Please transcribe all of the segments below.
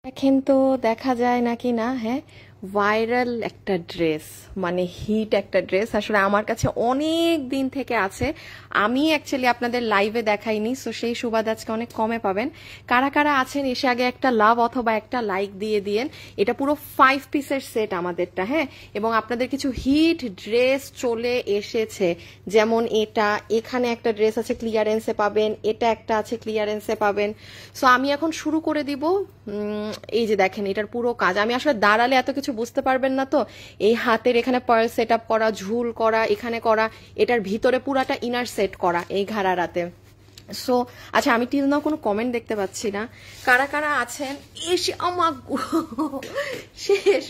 দেখেন তো দেখা যায় নাকি না। হ্যাঁ, ভাইরাল একটা ড্রেস, মানে হিট একটা ড্রেস আসলে আমার কাছে অনেক দিন থেকে আছে। আমি অ্যাকচুয়ালি আপনাদের লাইভে দেখাইনি, সো সেই সুবাদ আজকে অনেক কমে পাবেন। কারা কারা আছেন এসে আগে একটা লাভ অথবা একটা লাইক দিয়ে দিয়েন। এটা পুরো 5 পিসের সেট আমাদেরটা। হ্যাঁ, এবং আপনাদের কিছু হিট ড্রেস চলে এসেছে, যেমন এটা, এখানে একটা ড্রেস আছে ক্লিয়ারেন্সে পাবেন, এটা একটা আছে ক্লিয়ারেন্সে পাবেন। সো আমি এখন শুরু করে দিব। এই যে দেখেন এটার পুরো কাজ, আমি আসলে দাঁড়ালে এত কিছু বুঝতে পারবেন না, তো এই হাতের এখানে পার্ল সেট আপ করা, ঝুল করা, এখানে করা, এটার ভিতরে পুরাটা ইনার সেট করা এই ঘাড়ারাতে। সো আচ্ছা, আমি টিল নাও কোনো কমেন্ট দেখতে পাচ্ছি না। কারা কারা আছেন এসে আমার শেষ,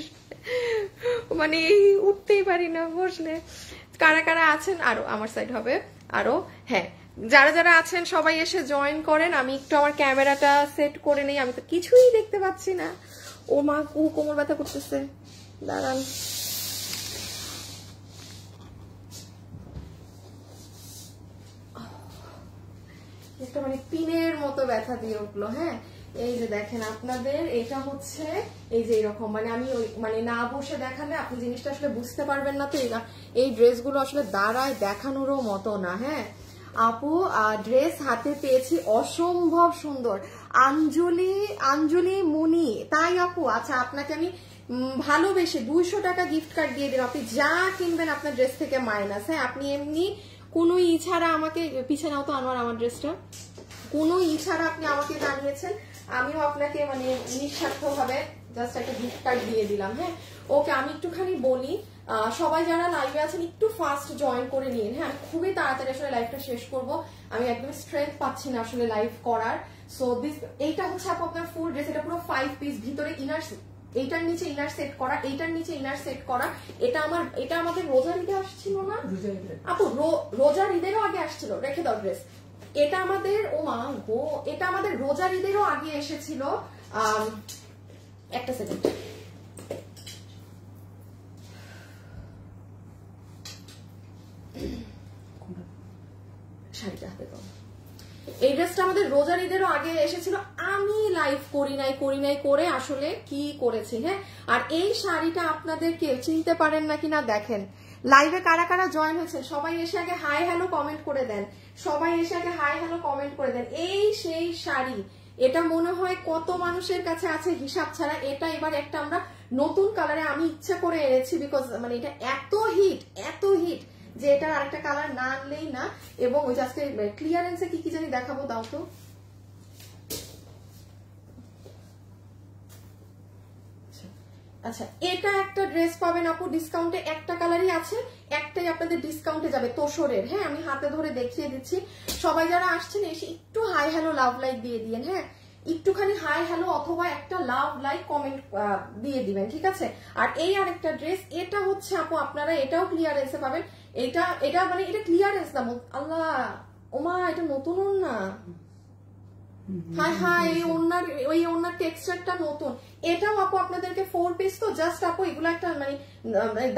মানে উঠতেই পারি না বসলে। কারা কারা আছেন আরো আমার সাইড হবে আরো। হ্যাঁ, যারা যারা আছেন সবাই এসে জয়েন করেন। আমি একটু আমার ক্যামেরাটা সেট করে নেই, আমি তো কিছুই দেখতে পাচ্ছি না। ও মা, কোমর ব্যথা করতেছে, দাঁড়ান। একটা মানে পিনের মতো ব্যথা দিয়ে উঠলো। হ্যাঁ, এই যে দেখেন আপনাদের এটা হচ্ছে এই যে এরকম, মানে আমি মানে না বসে দেখালে আপনি জিনিসটা আসলে বুঝতে পারবেন না। তো এই ড্রেসগুলো আসলে দাঁড়ায় দেখানোরও মতো না। হ্যাঁ আপু, ড্রেস হাতে পেয়েছি, অসম্ভব সুন্দর। আঞ্জলি মুনি, তাই আপু? আচ্ছা, আপনাকে আমি ভালোবেসে 200 টাকা গিফট কার্ড দিয়ে দিলাম। আপনি যা কিনবেন আপনার ড্রেস থেকে মাইনাস। হ্যাঁ, আপনি এমনি কোনো ই ছাড়া আমাকে, পিছে নাও তো আনোয়ার আমার ড্রেসটা, কোনো ই ছাড়া আপনি আমাকে জানিয়েছেন, আমিও আপনাকে মানে নিঃস্বার্থ ভাবে জাস্ট একটা গিফট কার্ড দিয়ে দিলাম। হ্যাঁ ওকে, আমি একটুখানি বলি, সবাই যারা লাইভে আছেন একটু ফাস্ট জয়েন করে নিন। হ্যাঁ, আমি খুবই তাড়াতাড়ি আসলে লাইভটা শেষ করব, আমি একদম স্ট্রেংথ পাচ্ছি না আসলে লাইভ করার। সো এইটা হচ্ছে আপনার ফুল ড্রেস, এটা পুরো 5 পিস, ভিতরে ইনার, এইটার নিচে ইনার সেট করা, এইটার নিচে ইনার সেট করা। এটা আমাদের রোজার ঈদে আসছিল না আপু? রোজার ঈদেরও আগে আসছিল, রেখে দাও ড্রেস। এটা আমাদের, ও মা গো, এটা আমাদের রোজার ঈদেরও আগে এসেছিল। একটা সেকেন্ড, শাড়িটা হাতে দাও। এই ড্রেসটা আমাদের রোজার ঈদেরও আগে এসেছিল, আমি লাইভ করি নাই করে আসলে কি করেছি। হ্যাঁ, আর এই শাড়িটা আপনাদের কেউ চিনতে পারেন নাকি না দেখেন। লাইভে কারা কারা জয়েন হয়েছে সবাই এসে আগে হাই হ্যালো কমেন্ট করে দেন, সবাই এসে আগে হাই হ্যালো কমেন্ট করে দেন। এই সেই শাড়ি, এটা মনে হয় কত মানুষের কাছে আছে হিসাব ছাড়া। এটা এবার একটা আমরা নতুন কালারে আমি ইচ্ছা করে এনেছি, বিকজ মানে এটা এত হিট যে এটার আরেকটা কালার না আনলেই না। এবং ওই যে আজকে ক্লিয়ারেন্সে কি কি জানি দেখাবো, দাও তো। আচ্ছা, এটা একটা ড্রেস পাবেন আপু ডিসকাউন্টে, একটা কালারই আছে, একটাই আপনাদের ডিসকাউন্টে যাবে তোষরের। হ্যাঁ, আমি হাতে ধরে দেখিয়ে দিচ্ছি। সবাই যারা আসছেন এসে একটু হাই হ্যালো লাভ লাইক দিয়ে দিয়েন। হ্যাঁ, একটুখানি হাই হ্যালো অথবা একটা লাভ লাইক কমেন্ট দিয়ে দিবেন, ঠিক আছে? আর এই আরেকটা ড্রেস, এটা হচ্ছে আপু আপনারা এটাও ক্লিয়ারেন্সে পাবেন। এটা মানে এটা ক্লিয়ারেন্স না, আল্লাহ ওমা, এটা নতুন না। হ্যাঁ, এই ওনার টেক্সচারটা নতুন। এটাও আপু আপনাদেরকে 4 পিস, তো জাস্ট আপু এগুলো একটা মানে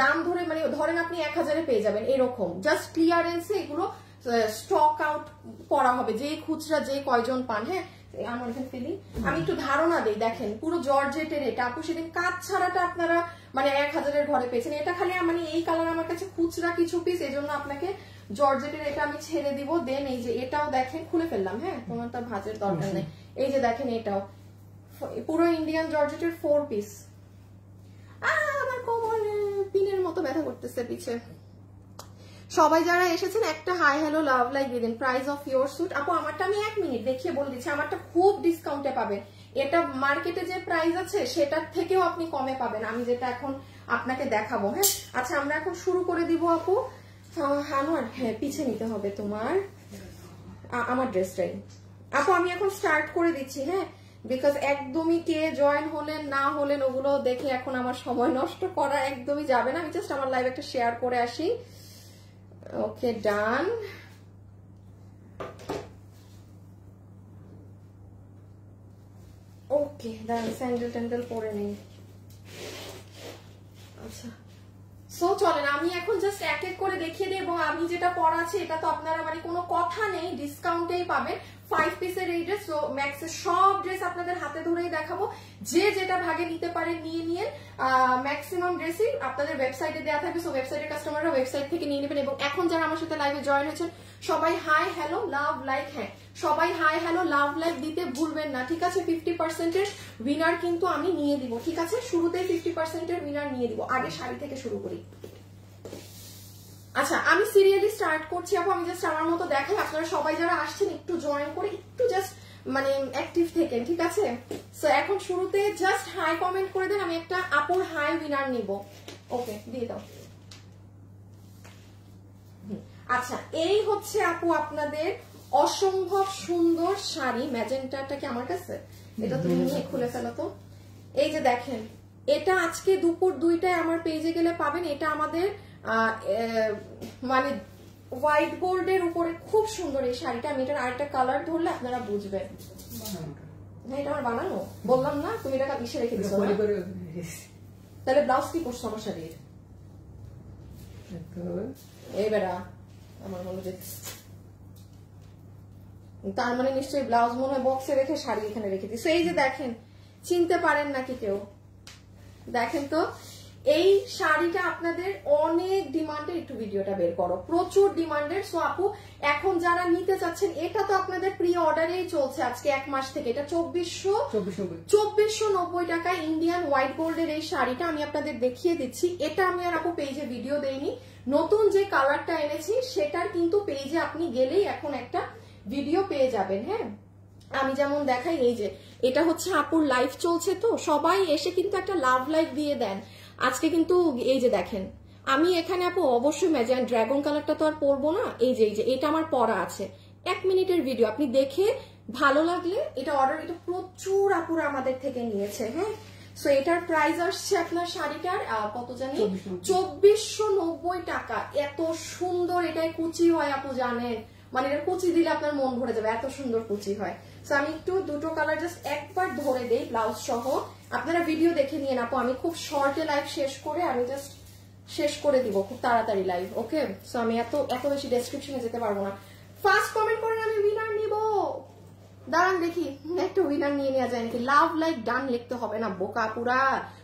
দাম ধরে, মানে ধরেন আপনি 1000-এ পেয়ে যাবেন এরকম, জাস্ট ক্লিয়ারেন্সে এগুলো স্টক আউট করা হবে, যে খুচরা যে কয়জন পান। হ্যাঁ, আমার এখানে ফেলি, আমি একটু ধারণা দিই। দেখেন পুরো জর্জেটের এটা আপু, সেদিন কাজ ছাড়াটা আপনারা মানে 1000-এর ঘরে পেয়েছেন। এটা খালি মানে এই কালার আমার কাছে খুচরা কিছু পিস, এই জন্য আপনাকে জর্জেটের এটা আমি ছেড়ে দিব। দেন এই যে এটাও দেখেন, খুলে ফেললাম। হ্যাঁ, তোমার তো ভাঁজের দরকার নেই। এই যে দেখেন এটাও পুরো ইন্ডিয়ান জর্জেটের 4 পিস। আমার কোমরে পিনের মতো ব্যথা করতেছে পিছে। সবাই যারা এসেছেন একটা হাই হ্যালো লাভ লাইক দিয়ে দিন। প্রাইস অফ ইয়োর স্যুট আপু, আমারটা আমি 1 মিনিট দেখিয়ে বলে দিচ্ছি, আমারটা খুব ডিসকাউন্টে পাবেন। এটা মার্কেটে যে প্রাইস আছে সেটার থেকেও আপনি কমে পাবেন, আমি যেটা এখন আপনাকে দেখাবো। হ্যাঁ, আচ্ছা আমরা এখন শুরু করে দিব আপু। হ্যাঁ, পিছে নিতে হবে তোমার আমার ড্রেসটাই আপু, আমি এখন স্টার্ট করে দিচ্ছি। হ্যাঁ, বিকজ একদমই কে জয়েন হলেন না হলেন ওগুলো দেখে এখন আমার সময় নষ্ট করা একদমই যাবে না। আমি জাস্ট আমার লাইভ একটা শেয়ার করে আসি। ওকে, ডান। ওকে, ডান। স্যান্ডেল ট্যান্ডেল পরে নেই। আচ্ছা, সো চলেন আমি এখন জাস্ট এক এক করে দেখিয়ে দিই। এবং আমি যেটা পড়াচ্ছি এটা তো আপনারা মানে কোনো কথা নেই, ডিসকাউন্টেই পাবেন। 5 পিসের এই ড্রেস। সো ম্যাক্সের সব ড্রেস আপনাদের হাতে ধরেই দেখাবো, যে যেটা ভাগে নিতে পারেন নিয়ে নিয়ে। ম্যাক্সিমাম ড্রেসই আপনাদের ওয়েবসাইটে দেওয়া থাকবে, সো ওয়েবসাইটের কাস্টমাররা ওয়েবসাইট থেকে নিয়ে নেবেন। এবং এখন যারা আমার সাথে লাইভে জয়েন হয়েছেন সবাই হাই হ্যালো লাভ লাইক, হ্যাঁ সবাই হাই হ্যালো লাভ লাইক দিতে ভুলবেন না, ঠিক আছে? 50%-এর উইনার কিন্তু আমি নিয়ে দিব, ঠিক আছে? শুরুতেই 50%-এর উইনার নিয়ে দিব। আগে শাড়ি থেকে শুরু করি। আচ্ছা, আমি সিরিয়ালি স্টার্ট করছি আপু, আমি জাস্ট আমার মতো দেখাই। আপনারা সবাই যারা আসছেন একটু জয়েন করে একটু জাস্ট মানে অ্যাক্টিভ থেকেন, ঠিক আছে? সো এখন শুরুতে জাস্ট হাই কমেন্ট করে দেন, আমি একটা আপুর হাই উইনার নিব। ওকে, দিয়ে দাও। আচ্ছা, এই হচ্ছে আপু আপনাদের অসম্ভব সুন্দর শাড়ি। ম্যাজেন্টাটা কি আমার কাছে? এটা তুমি নিয়ে খুলে ফেলো তো। এই যে দেখেন, এটা আজকে দুপুর 2টায় আমার পেজে গেলে পাবেন। এটা আমাদের মানে হোয়াইট গোল্ডের উপরে খুব সুন্দর এই শাড়িটা। আমি এটার আরেকটা কালার ধরলে আপনারা বুঝবেন। হ্যাঁ, এটা আমার বানানো, বললাম না? তুমি এটা ইসে রেখে দিচ্ছ। তাহলে ব্লাউজ কি করছো আমার শাড়ির? এই বেড়া আমার মনে হচ্ছে, তার মানে নিশ্চয়ই ব্লাউজ মনে হয় বক্সে রেখে শাড়ি এখানে রেখে দিচ্ছ। এই যে দেখেন, চিনতে পারেন নাকি কেউ? দেখেন তো, এই শাড়িটা আপনাদের অনেক ডিমান্ডের। একটু ভিডিওটা বের করো, প্রচুর ডিমান্ডের। সো আপু এখন যারা নিতে চাচ্ছেন, এটা তো আপনাদের প্রি অর্ডারেই চলছে আজকে 1 মাস থেকে। এটা 2490 টাকা ইন্ডিয়ান হোয়াইট গোল্ডের এই শাড়িটা আমি আপনাদের দেখিয়ে দিচ্ছি। এটা আমি আর আপু পেজে ভিডিও দেইনি, নতুন যে কালারটা এনেছি সেটার কিন্তু পেজে আপনি গেলেই এখন একটা ভিডিও পেয়ে যাবেন। হ্যাঁ, আমি যেমন দেখাই, এই যে এটা হচ্ছে আপুর লাইভ চলছে, তো সবাই এসে কিন্তু একটা লাভ লাইক দিয়ে দেন আজকে। কিন্তু এই যে দেখেন, আমি এখানে আপু অবশ্যই ম্যাজেন্ট ড্রাগন কালারটা তো আর পরবো না। এই যে এটা আমার পরা আছে, 1 মিনিটের ভিডিও, আপনি দেখে ভালো লাগলে এটা অর্ডার। এটা প্রচুর আপুরা আমাদের থেকে নিয়েছে। হ্যাঁ, সো এটার প্রাইস আসছে আপনার শাড়িটার কত জানি 2490 টাকা। এত সুন্দর, এটাই কুচি হয় আপু, জানেন? মানে এটা কুচি দিলে আপনার মন ভরে যাবে, এত সুন্দর কুচি হয়। সো আমি একটু দুটো কালার জাস্ট একবার ধরে দেই ব্লাউজ সহ, আপনারা ভিডিও দেখে নিয়ে আপু। আমি খুব শর্টে লাইভ শেষ করে আমি জাস্ট শেষ করে দিব খুব তাড়াতাড়ি লাইভ। ওকে, সো আমি এত বেশি ডেসক্রিপশনে যেতে পারবো না। ফার্স্ট কমেন্ট করেন, আমি উইনার নিব। দাঁড়ান দেখি একটা উইনার নিয়ে নেওয়া যায় নাকি। লাভ লাইক ডান লিখতে হবে না বোকা পুরা,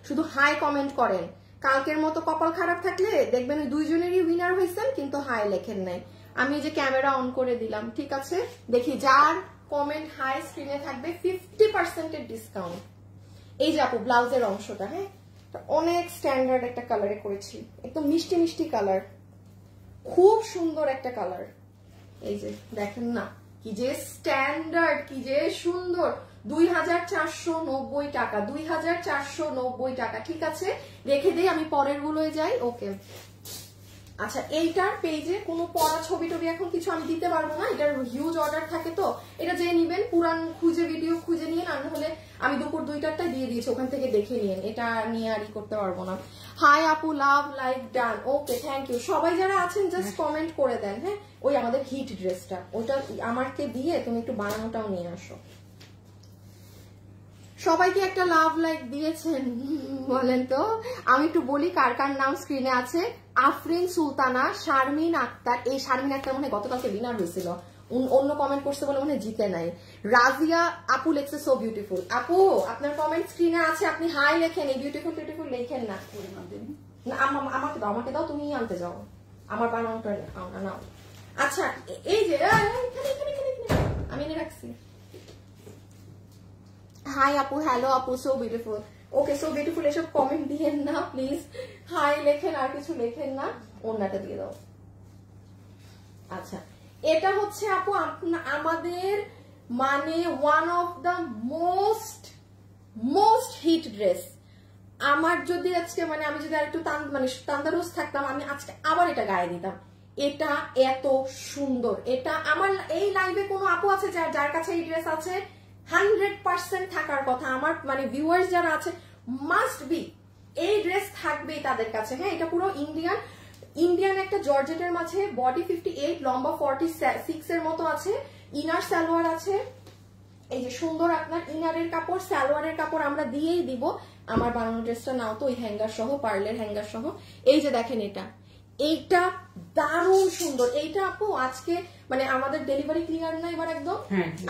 শুধু হাই কমেন্ট করেন। কালকের মতো কপাল খারাপ থাকলে দেখবেন ওই দুইজনেরই উইনার হয়েছেন, কিন্তু হাই লেখেন নাই। আমি যে ক্যামেরা অন করে দিলাম, ঠিক আছে? দেখি যার কমেন্ট হাই স্ক্রিনে থাকবে 50%-এর ডিসকাউন্ট। এই যে আপু ব্লাউজের অংশটা, হ্যাঁ অনেক স্ট্যান্ডার্ড একটা কালারে করেছি, একদম মিষ্টি মিষ্টি কালার, খুব সুন্দর একটা কালার। এই যে দেখেন না, কি যে স্ট্যান্ডার্ড, কি যে সুন্দর। 2490 টাকা, 2490 টাকা, ঠিক আছে? রেখে দেই, আমি পরের গুলোয় যাই। ওকে, আচ্ছা এইটার পেজে কোনো পড়া ছবি টবি এখন কিছু আমি দিতে পারবো না, এটার হিউজ অর্ডার থাকে। তো এটা যে নিবেন পুরান খুঁজে ভিডিও খুঁজে নিয়ে, না হলে আমি দুপুর 2টারটা দিয়ে দিয়েছি, ওখান থেকে দেখে নিন। এটা নিয়ে আর করতে পারবো না। হাই আপু, love like done. Okay, thank you. সবাই যারা আছেন জাস্ট কমেন্ট করে দেন। হ্যাঁ, ওই আমাদের হিট ড্রেসটা, ওটা আমাকে দিয়ে তুমি একটু বানানোটাও নিয়ে আসো। সবাইকে একটা লাভ লাইক দিয়েছেন বলেন তো? আমি একটু বলি কার কার নাম স্ক্রিনে আছে। আফরিন সুলতানা, শারমিন আক্তার। এই শারমিন আক্তার মনে হয় গতকালকে উইনার হয়েছিল, অন্য কমেন্ট করছে বলে মনে হয় জিতে নাই। রাজিয়া আপু লেখছে সো বিউটিফুল। আপু আপনার কমেন্ট স্ক্রিনে আছে, আপনি হাই লেখেন, এই বিউটিফুল বিউটিফুল লেখেন না। আমাকে দাও, আমাকে দাও, তুমি আনতে যাও, আমার বানানোটা নাও। আচ্ছা এই যে আমি এনে রাখছি। হাই আপু, হ্যালো আপু, সো বিউটিফুল। ওকে, সো বিউটিফুল এসব কমেন্ট দিয়েন না প্লিজ, হাই লেখেন, আর কিছু লেখেন না। ওনাটা দিয়ে দাও। আচ্ছা, এটা হচ্ছে আপু আমাদের মানে one of the most hit dress. আমার যদি আজকে মানে আমি যদি একটু মানে তান্দারুস থাকতাম, আমি আজকে আবার এটা গায়ে দিতাম। এটা এত সুন্দর। এটা আমার এই লাইভে কোনো আপু আছে যার কাছে এই ড্রেস আছে? 100% থাকার কথা। আমার মানে ভিউয়ার্স যারা আছে মাস্ট বি এই ড্রেস থাকবেই তাদের কাছে। হ্যাঁ, এটা পুরো ইন্ডিয়ান একটা জর্জেটের মাঝে, বডি 58, লম্বা 46 এর মতো আছে, ইনার সালোয়ার আছে। এই যে সুন্দর আপনার ইনারের কাপড়, সালোয়ারের কাপড় আমরা দিয়েই দিব। আমার বানানো ড্রেসটা নাও তো, ওই হ্যাঙ্গার সহ, পার্লের হ্যাঙ্গার সহ। এই যে দেখেন, এইটা দারুণ সুন্দর। এইটা আপু আজকে মানে আমাদের ডেলিভারি ক্লিয়ার না এবার একদম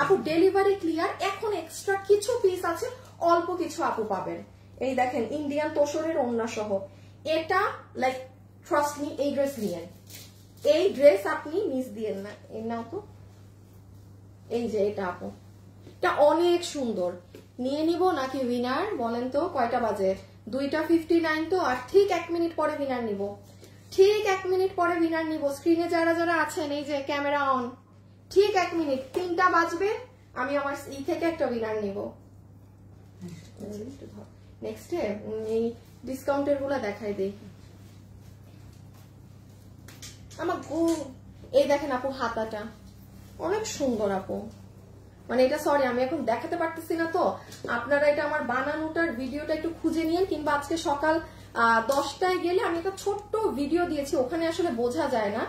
আপু, ডেলিভারি ক্লিয়ার। এখন এক্সট্রা কিছু পিস আছে, অল্প কিছু আপু পাবেন। এই দেখেন ইন্ডিয়ান তোষরের ওড়না সহ, এটা লাইক ট্রাস্ট মি, এই ড্রেস নিয়েন, এই ড্রেস আপনি মিস দিয়েন না। এই নাও তো, এই যে এটা আপু, এটা অনেক সুন্দর। নিয়ে নিব নাকি উইনার বলেন তো? কয়টা বাজে? 2:59 তো, আর ঠিক 1 মিনিট পরে উইনার নিব, ঠিক 1 মিনিট পরে উইনার নিব। স্ক্রিনে যারা যারা আছেন, এই যে ক্যামেরা অন, ঠিক 1 মিনিট, 3টা বাজবে, আমি আমার ই থেকে একটা উইনার নিব। নেক্সটে এই ডিসকাউন্টের গুলা দেখাই দেই আমার। এই দেখেন আপু হাতাটা অনেক সুন্দর আপু, মানে এটা সরি আমি এখন দেখাতে পারতেছি না, তো আপনারা এটা আমার বানানোটার ভিডিওটা একটু খুঁজে নিন, কিংবা আজকে সকাল 10টায় গেলে আমি একটা ছোট্ট ভিডিও দিয়েছি, ওখানে আসলে বোঝা যায় না।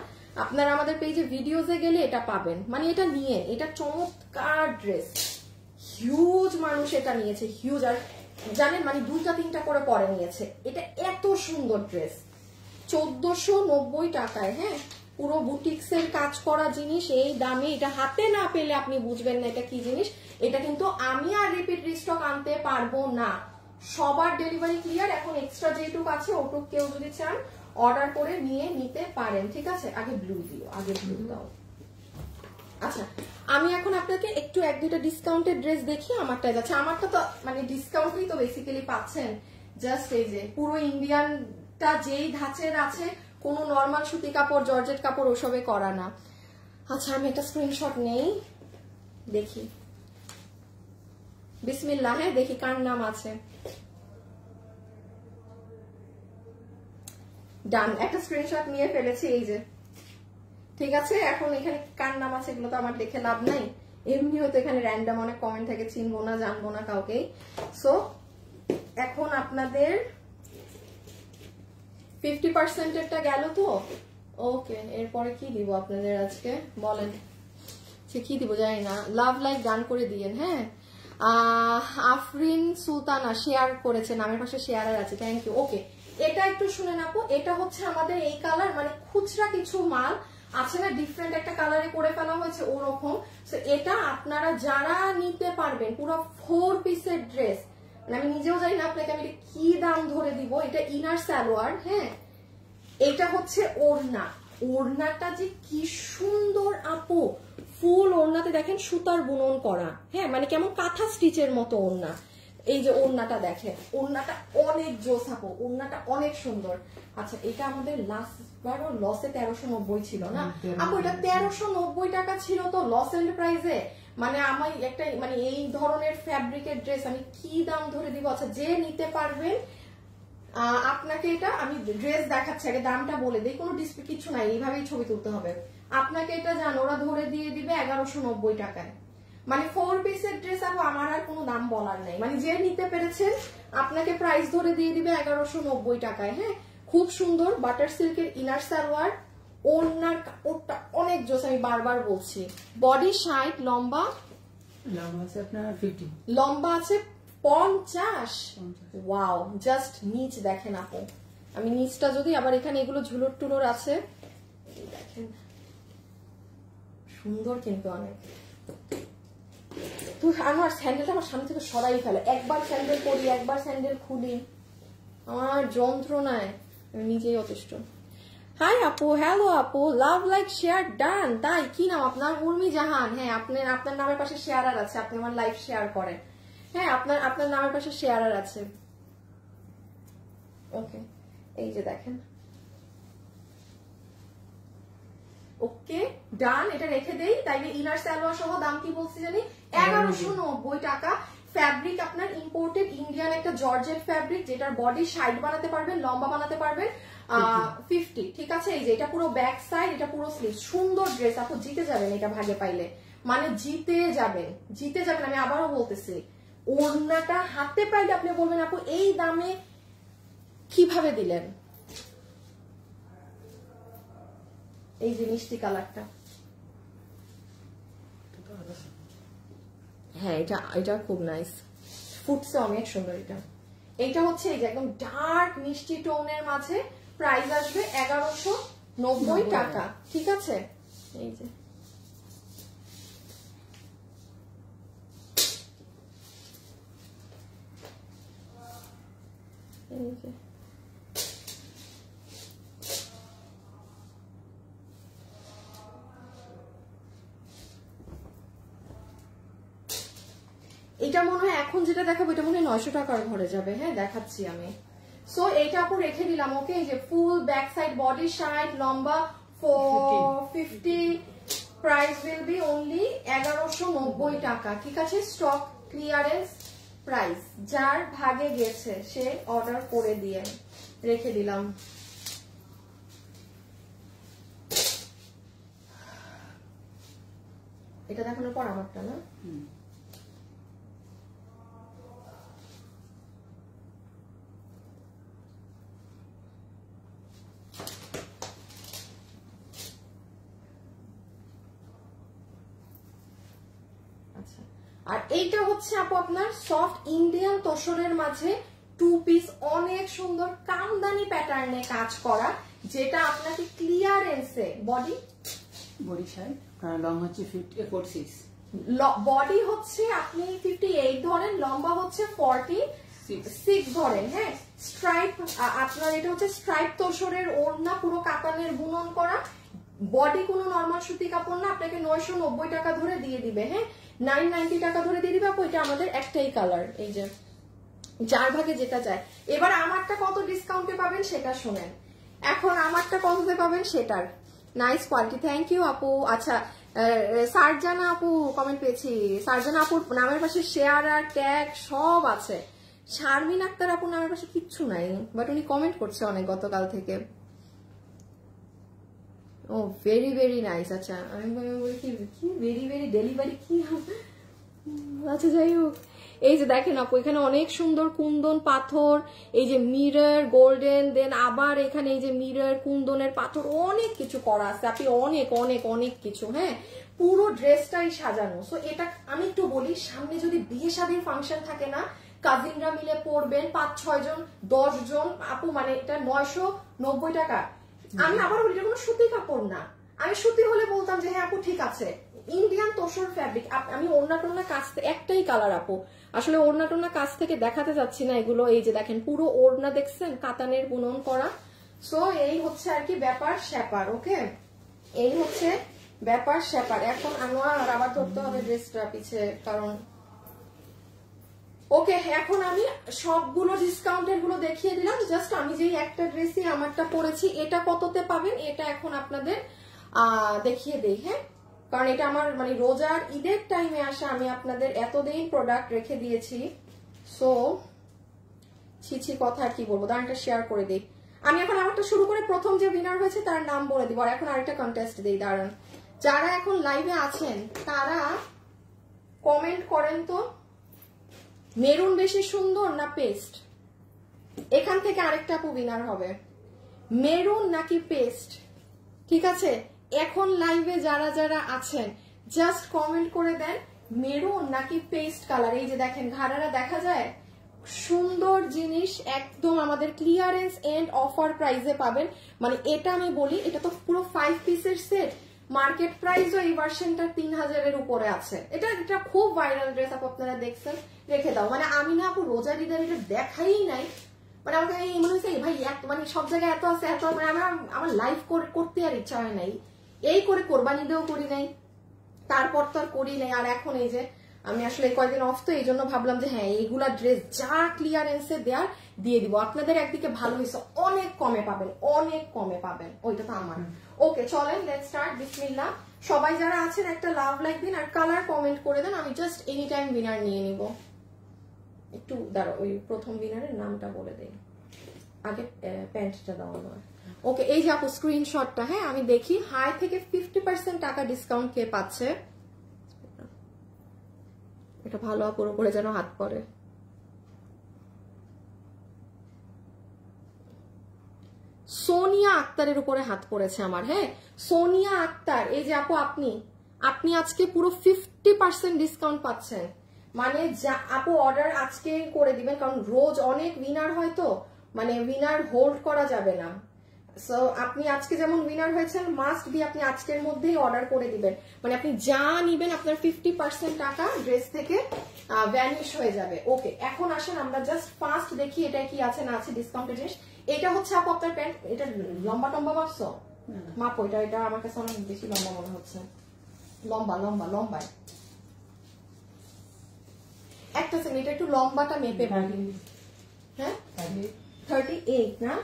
আপনারা আমাদের পেজে ভিডিওতে গেলে এটা পাবেন। মানে এটা নিয়ে, এটা চমৎকার ড্রেস, হিউজ মানুষ এটা নিয়েছে, হিউজ। আর জানেন মানে 2টা-3টা করে পরে নিয়েছে। এটা এত সুন্দর ড্রেস, 1490 টাকায়। হ্যাঁ, পুরো বুটিক্সের কাজ করা জিনিস এই দামে, এটা হাতে না পেলে আপনি বুঝবেন না এটা কি জিনিস। এটা কিন্তু আমি আর রিপিট রিস্টক আনতে পারবো না, সবার ডেলিভারি ক্লিয়ার। এখন এক্সট্রা যেটুক আছে ওটুক কেউ যদি চান অর্ডার করে নিয়ে নিতে পারেন, ঠিক আছে? আগে ব্লু দিও, আগে ব্লু দাও। আচ্ছা, আমি এখন আপনাকে একটু 1-2টা ডিসকাউন্টের ড্রেস দেখি। আমারটাই যাচ্ছে, আমারটা তো মানে ডিসকাউন্টই তো বেসিক্যালি পাচ্ছেন। জাস্ট এই যে পুরো ইন্ডিয়ানটা যেই ধাঁচের আছে, কোনো নর্মাল সুতি কাপড় জর্জেট কাপড় ওসবে করা না। আচ্ছা, আমি একটা স্ক্রিনশট নেই, দেখি বিসমিল্লাহ। হ্যাঁ, দেখি কার নাম আছে। ডান, একটা স্ক্রিনশট নিয়ে ফেলেছি, এই যে ঠিক আছে। এখন এখানে কার নাম আছে এগুলো তো আমার দেখে লাভ নাই, এমনিও তো এখানে র্যান্ডম অনেক কমেন্ট থাকে, চিনবো না জানবো না কাউকেই। সো এখন আপনাদের 50%-এরটা গেল তো। ওকে, এরপরে কি দিব আপনাদের আজকে বলেন? সে কি দিব জানি না। লাভ লাইক ডান করে দিয়েন। হ্যাঁ, আফরিন সুলতানা শেয়ার করেছে, নামের পাশে শেয়ার আছে, থ্যাংক ইউ। ওকে, এটা একটু শুনে নাও। এটা হচ্ছে আমাদের এই কালার, মানে খুচরা কিছু মাল আছে না, ডিফারেন্ট একটা কালারে করে ফেলা হয়েছে ওরকম। এটা আপনারা যারা নিতে পারবেন, পুরো 4 পিসের ড্রেস, মানে আমি নিজেও জানি না আপনাকে আমি কি দাম ধরে দিব। এটা ইনার সালোয়ার, হ্যাঁ, এটা হচ্ছে ওড়না। ওড়নাটা যে কি সুন্দর আপু, ফুল ওড়নাতে দেখেন সুতার বুনন করা, হ্যাঁ, মানে কেমন কাঁথা স্টিচের মতো ওড়না। এই যে ওড়নাটা দেখেন, ওড়নাটা অনেক জোস আপু, ওড়নাটা অনেক সুন্দর। আচ্ছা, এটা আমাদের লাস্ট বারও লসে 1390 ছিল না আপু? এটা 1390 টাকা ছিল তো লস এন্ড প্রাইজে। মানে আমি একটা মানে এই ধরনের ফ্যাব্রিকের ড্রেস আমি কি দাম ধরে দিব? আচ্ছা, যে নিতে পারবেন আপনাকে এটা আমি ড্রেস দেখাচ্ছি, আগে দামটা বলে দিই, কোনো ডিসপ্লে কিছু নাই, এইভাবেই ছবি তুলতে হবে। আপনাকে এটা জান ওরা ধরে দিয়ে দিবে 1190 টাকায়, মানে 4 পিসের ড্রেস। আপু আমার আর কোনো দাম বলার নাই, মানে যে নিতে পেরেছেন আপনাকে প্রাইস ধরে দিয়ে দিবে 1190 টাকায়। হ্যাঁ, খুব সুন্দর বাটার সিল্কের ইনার সালোয়ার, ওড়নার কাপড়টা অনেক জোস, আমি বারবার বলছি। বডি 60, লম্বা আছে আপনার 50, লম্বা আছে 50। ওয়াও, জাস্ট নিচ দেখেন আপু, আমি নিচটা যদি আবার এখানে এগুলো ঝুলুর টুলোর আছে দেখেন, সুন্দর কিন্তু অনেক। তো আমার স্যান্ডেলটা আমার সামনে থেকে সরাই ফেলে, একবার স্যান্ডেল পরি একবার স্যান্ডেল খুলি, আমার যন্ত্রণায় আমি নিজেই অতিষ্ঠ। হাই আপু, হ্যালো আপু, লাভ লাইক শেয়ার ডান। তাই কি নাম আপনার? উর্মি জাহান। হ্যাঁ, আপনার নামের পাশে শেয়ারার আছে, আপনি আমার লাইভ শেয়ার করেন। হ্যাঁ, আপনার নামের পাশে শেয়ারার আছে। ওকে, এই যে দেখেন। ওকে ডান, এটা রেখে দেই। তাইলে ইনার সালোয়ার সহ দাম কি বলছি জানি? 1190 টাকা। ফ্যাব্রিক আপনার ইম্পোর্টেড ইন্ডিয়ান একটা জর্জেট ফ্যাব্রিক, যেটার বডি 60 বানাতে পারবেন, লম্বা বানাতে পারবেন 50। ঠিক আছে, এই যে এটা পুরো ব্যাক সাইড, এটা পুরো স্লিভ। সুন্দর ড্রেস আপু, জিতে যাবেন এটা ভাগে পাইলে, মানে জিতে যাবেন, জিতে যাবেন। আমি আবারও বলতেছি, ওড়নাটা হাতে পাইলে আপনি বলবেন আপু এই দামে কিভাবে দিলেন। এই যে মিষ্টি কালারটা, হ্যাঁ এটা খুব নাইস, ফুটছে অনেক সুন্দর। এটা হচ্ছে এই যে একদম ডার্ক মিষ্টি টোনের মাঝে প্রাইস আসবে 1190 টাকা। ঠিক আছে, এই যে এই যে এটা মনে হয় এখন যেটা দেখাবো এটা মনে হয় 900 টাকার ঘরে যাবে। হ্যাঁ দেখাচ্ছি আমি। সো এইটা আপু রেখে দিলাম। ওকে, এই যে full back side body side লম্বা 450, প্রাইস উইল বি অনলি 1190 টাকা। ঠিক আছে, স্টক ক্লিয়ারেন্স প্রাইস, যার ভাগে গেছে সে অর্ডার করে দিয়ে রেখে দিলাম। এটা দেখানোর পর আমারটা না, আর এইটা হচ্ছে আপু আপনার সফট ইন্ডিয়ান তোসরের মাঝে 2 পিস, অনেক সুন্দর কামদানি প্যাটার্নে কাজ করা, যেটা আপনাকে ক্লিয়ারেন্সে বডি সাইড লং হচ্ছে 46, বডি হচ্ছে আপনি 58 ধরেন, লম্বা হচ্ছে 46 ধরেন। হ্যাঁ, স্ট্রাইপ আপনার এটা হচ্ছে স্ট্রাইপ তোসরের ওড়না, পুরো কাতানের বুনন করা, বডি কোনো নরমাল সুতি কাপড় না, আপনাকে 990 টাকা ধরে দিয়ে দিবে। হ্যাঁ, 990 টাকা ধরে দিয়ে দিবে আপু। এটা আমাদের একটাই কালার, এই যে যার ভাগে যেটা চায়। এবার আমারটা কত ডিসকাউন্টে পাবেন সেটা শুনেন। এখন আমারটা কততে পাবেন সেটার নাইস কোয়ালিটি। থ্যাংক ইউ আপু। আচ্ছা, সারজানা আপু কমেন্ট পেয়েছি। সারজানা আপুর নামের পাশে শেয়ার আর ট্যাগ সব আছে। শারমিন আক্তার আপুর নামের পাশে কিচ্ছু নাই, বাট উনি কমেন্ট করছে অনেক গতকাল থেকে। ও ভেরি ভেরি নাইস। আচ্ছা আমি বলি কি ভেরি ভেরি ডেলিভারি কি, আচ্ছা যাই হোক, এই যে দেখেন আপু এখানে অনেক সুন্দর কুন্দন পাথর, এই যে মিরর গোল্ডেন, দেন আবার এখানে এই যে মিরর কুন্দনের পাথর, অনেক কিছু করা আছে আপনি, অনেক অনেক অনেক কিছু। হ্যাঁ, পুরো ড্রেসটাই সাজানো। সো এটা আমি একটু বলি, সামনে যদি বিয়ে শাদীর ফাংশন থাকে না, কাজিনরা মিলে পড়বেন 5-6 জন 10 জন আপু, মানে এটা 990 টাকা। আমি আবার বলি এটা কোনো সুতি কাপড় না, আমি সুতি হলে বলতাম যে হ্যাঁ আপু ঠিক আছে, ইন্ডিয়ান তোসর ফ্যাব্রিক। আমি ওড়না টোনা কাছ থেকে একটাই কালার আপু, আসলে ওড়না টোনা কাছ থেকে দেখাতে যাচ্ছি না এগুলো। এই যে দেখেন পুরো ওড়না দেখছেন কাতানের বুনন করা। সো এই হচ্ছে আর কি ব্যাপার স্যাপার। ওকে, এই হচ্ছে ব্যাপার স্যাপার। এখন আমার আবার ধরতে হবে ড্রেসটা পিছে, কারণ ওকে এখন আমি সবগুলো ডিসকাউন্টের গুলো দেখিয়ে দিলাম। জাস্ট আমি যেই একটা ড্রেসই আমারটা পরেছি, এটা কততে পাবেন এটা এখন আপনাদের দেখিয়ে দেই। হ্যাঁ, কারণ এটা আমার মানে রোজার ঈদের টাইমে আসা, আমি আপনাদের এতদিন প্রোডাক্ট রেখে দিয়েছি। সো ছি কথা কি বলবো, দাঁড়ানটা শেয়ার করে দিই। আমি এখন আমারটা শুরু করে প্রথম যে উইনার হয়েছে তার নাম বলে দিব, আর এখন আরেকটা কন্টেস্ট দিই। দাঁড়ান, যারা এখন লাইভে আছেন তারা কমেন্ট করেন তো, মেরুন বেশি সুন্দর না পেস্ট? এখান থেকে আরেকটা আপু উইনার হবে, মেরুন নাকি পেস্ট? ঠিক আছে, এখন লাইভে যারা যারা আছেন জাস্ট কমেন্ট করে দেন মেরুন নাকি পেস্ট কালার। এই যে দেখেন ঘাড়ারা দেখা যায়, সুন্দর জিনিস একদম আমাদের ক্লিয়ারেন্স এন্ড অফার প্রাইসে পাবেন। মানে এটা আমি বলি, এটা তো পুরো 5 পিসের সেট, মার্কেট প্রাইসও এই ভার্সনটা 3000-এর উপরে আছে। এটা খুব ভাইরাল ড্রেস আপু, আপনারা দেখছেন। রেখে দাও, মানে আমি না আপু রোজার ঈদের এটা দেখাই নাই, মানে আমাকে মনে হয়েছে ভাই মানে সব জায়গায় এত আছে এত, মানে আমার লাইভ করতে আর ইচ্ছা হয় নাই, এই করে কোরবানি দিয়েও করি নাই, তারপর তো আর করি নাই। আর এখন এই যে আমি আসলে কয়েকদিন অফ, তো এই জন্য ভাবলাম যে হ্যাঁ এইগুলা ড্রেস যা ক্লিয়ারেন্সে দেওয়ার দিয়ে দিব। আপনাদের একদিকে ভালো হয়েছে, অনেক কমে পাবেন, অনেক কমে পাবেন। ওইটা তো আমার। ওকে চলেন লেটস স্টার্ট, বিসমিল্লাহ। সবাই যারা আছেন একটা লাভ লাইক দিন আর কালার কমেন্ট করে দেন, আমি জাস্ট এনি টাইম উইনার নিয়ে নিব। একটু দাঁড়াও, ওই প্রথম উইনারের নামটা বলে দেই, আগে প্যান্টটা দেওয়া নয়। ওকে, এই যে আপু স্ক্রিনশটটা, হ্যাঁ আমি দেখি হাই থেকে 50% টাকা ডিসকাউন্ট কে পাচ্ছে। এটা ভালো আপুর উপরে যেন হাত পড়ে। সোনিয়া আক্তারের উপরে হাত পড়েছে আমার। হ্যাঁ, সোনিয়া আক্তার, এই যে আপু আপনি আজকে পুরো 50% ডিসকাউন্ট পাচ্ছেন। মানে আপু অর্ডার আজকে করে দিবেন, কারণ রোজ অনেক উইনার হয় তো, মানে উইনার হোল্ড করা যাবে না। সো আপনি আজকে যেমন উইনার হয়েছেন, মাস্ট বি আপনি আজকের মধ্যেই অর্ডার করে দিবেন, মানে আপনি যা নিবেন আপনার 50% টাকা ড্রেস থেকে ভ্যানিশ হয়ে যাবে। ওকে, এখন আসেন আমরা জাস্ট ফার্স্ট দেখি এটা কি আছে না আছে ডিসকাউন্টের জিনিস। এটা হচ্ছে আপু আপনার প্যান্ট, এটা লম্বা টম্বা মাপছো? মাপো, এটা আমার কাছে অনেক বেশি লম্বা মনে হচ্ছে। লম্বা লম্বা লম্বায় একটা সেকেন্ড, এটা একটু লম্বাটা মেপে বলি। হ্যাঁ 38 না?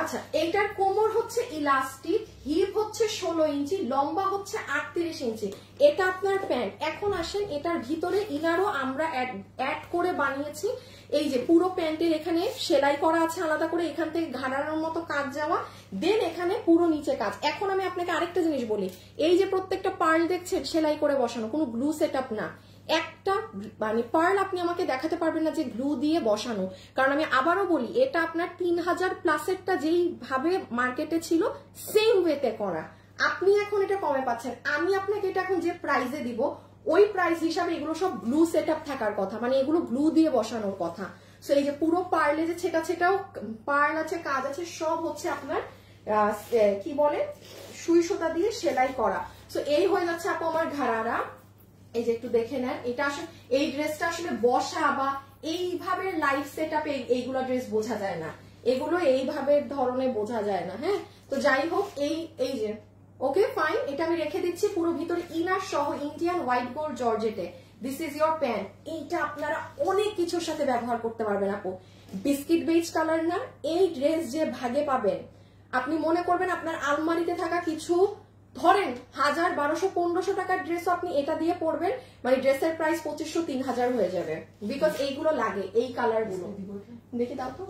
আচ্ছা, এটার কোমর হচ্ছে ইলাস্টিক, হিপ হচ্ছে 16 ইঞ্চি, লম্বা হচ্ছে 38 ইঞ্চি। এটা আপনার প্যান্ট। এখন আসেন এটার ভিতরে ইনারও আমরা অ্যাড করে বানিয়েছি। এই যে পুরো প্যান্টের এখানে সেলাই করা আছে আলাদা করে, এখান থেকে ঘাড়ানোর মতো কাজ যাওয়া, দেন এখানে পুরো নিচে কাজ। এখন আমি আপনাকে আরেকটা জিনিস বলি, এই যে প্রত্যেকটা পার্ল দেখছেন সেলাই করে বসানো, কোনো গ্লু সেটআপ না। একটা মানে পার্ল আপনি আমাকে দেখাতে পারবেন না যে গ্লু দিয়ে বসানো, কারণ আমি আবারও বলি এটা আপনার 3000 প্লাসেরটা যেই ভাবে মার্কেটে ছিল সেম ওয়েতে করা। আপনি এখন এটা কমে পাচ্ছেন, আমি আপনাকে এটা এখন যে প্রাইসে দিব ওই প্রাইস হিসাবে এগুলো সব গ্লু সেটআপ থাকার কথা, মানে এগুলো গ্লু দিয়ে বসানোর কথা। সো এই যে পুরো পার্লে যে ছেটাও পার্ল আছে, কাজ আছে, সব হচ্ছে আপনার কি বলে সুই সুতা দিয়ে সেলাই করা। সো এই হয়ে যাচ্ছে আপু আমার ঘাড়ারা। এই যে একটু দেখে নেন, এটা আসলে এই ড্রেসটা আসলে বসা বা এইভাবে লাইফ সেটআপে এইগুলো ড্রেস বোঝা যায় না, এগুলো এইভাবে ধরনের বোঝা যায় না। হ্যাঁ, তো যাই হোক এই যে ওকে ফাইন, এটা আমি রেখে দিচ্ছি পুরো ভিতরে ইনার সহ ইন্ডিয়ান হোয়াইট গোল্ড জর্জেটে। This is your pant. এইটা আপনারা অনেক কিছুর সাথে ব্যবহার করতে পারবেন আপু। বিস্কিট বেজ কালার না, এই ড্রেস যে ভাগে পাবেন আপনি মনে করবেন আপনার আলমারিতে থাকা কিছু, ধরেন 1000, 1200, 1500 টাকার ড্রেসও আপনি এটা দিয়ে পরবেন, মানে ড্রেসের প্রাইস 2500, 3000 হয়ে যাবে, বিকজ এইগুলো লাগে, এই কালার গুলো। দেখি দাও তো,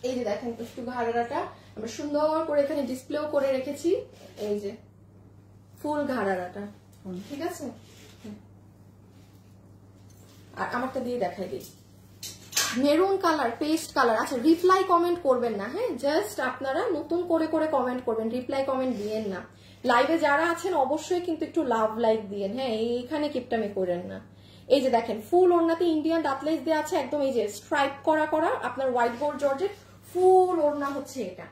এই যে দেখেন একটু ঘাড়াটা আমরা সুন্দর করে এখানে ডিসপ্লেও করে রেখেছি, এই যে ফুল ঘাড়াটা, ঠিক আছে। আর আমারটা দিয়ে দেখাই দিই, মেরুন কালার, পেস্ট কালার। আচ্ছা, রিপ্লাই কমেন্ট করবেন না, হ্যাঁ, জাস্ট আপনারা নতুন করে কমেন্ট করবেন, রিপ্লাই কমেন্ট দিয়েন না। লাইভে যারা আছেন অবশ্যই কিন্তু একটু লাভ লাইক দিয়েন, হ্যাঁ, এইখানে কিপটামি করেন না। এই যে দেখেন ফুল ওড়নাতে ইন্ডিয়ান ডাটলেস দেওয়া আছে একদম, এই যে স্ট্রাইপ করা আপনার হোয়াইট গোল্ড জর্জেট ফুল ওড়না হচ্ছে এটা,